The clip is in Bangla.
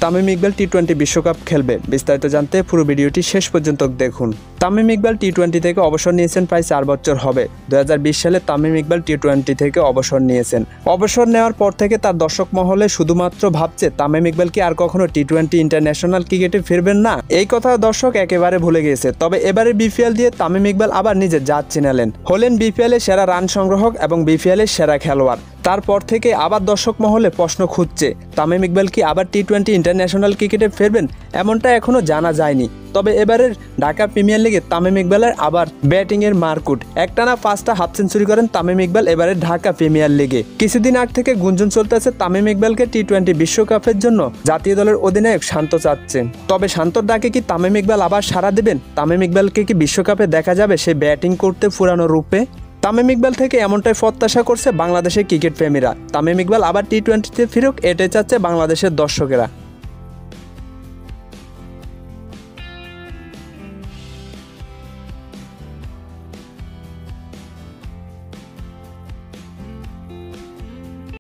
তামিম ইকবাল টি-20 বিশ্বকাপ খেলবে। বিস্তারিত জানতে পুরো ভিডিওটি শেষ পর্যন্ত দেখুন। তামিম ইকবাল টি-20 থেকে অবসর নিয়েছেন প্রায় 4 বছর হবে। 2020 সালে তামিম ইকবাল টি-20 থেকে অবসর নিয়েছেন। অবসর নেওয়ার পর থেকে তার দর্শক মহলে শুধুমাত্র ভাবছে তামিম ইকবাল কি আর কখনো টি-20 ইন্টারন্যাশনাল ক্রিকেটে ফিরবেন না। এই কথা দর্শক একেবারে ভুলে গিয়েছে। তবে এবারে বিপিএল দিয়ে তামিম ইকবাল আবার নিজের জাত চিনালেন, হলেন বিপিএলের সেরা রান সংগ্রাহক এবং বিপিএলের সেরা খেলোয়াড়। তারপর থেকে আবার দর্শক মহলে প্রশ্ন খুঁজছে তামিম ইকবাল কি আবার টি-20 ইন্টারন্যাশনাল ক্রিকেটে ফিরবেন, এমনটা এখনও জানা যায়নি। তবে এবারের ঢাকা প্রিমিয়ার লিগে তামিম ইকবালের আবার ব্যাটিংয়ের মারকুট। একটানা 5টা হাফ সেঞ্চুরি করেন তামিম ইকবাল এবারের ঢাকা প্রিমিয়ার লিগে। কিছুদিন আগ থেকে গুঞ্জন চলতেছে তামিম ইকবালকে টি-20 বিশ্বকাপের জন্য জাতীয় দলের অধিনায়ক শান্ত চাচ্ছে। তবে শান্তর ডাকে কি তামিম ইকবাল আবার সাড়া দেবেন? তামিম ইকবালকে কি বিশ্বকাপে দেখা যাবে সে ব্যাটিং করতে পুরানো রূপে? তামিম ইকবাল থেকে এমনটাই প্রত্যাশা করছে বাংলাদেশের ক্রিকেট প্রেমীরা। তামিম ইকবাল আবার টি-20তে ফিরুক, এটাই চাচ্ছে বাংলাদেশের দর্শকেরা।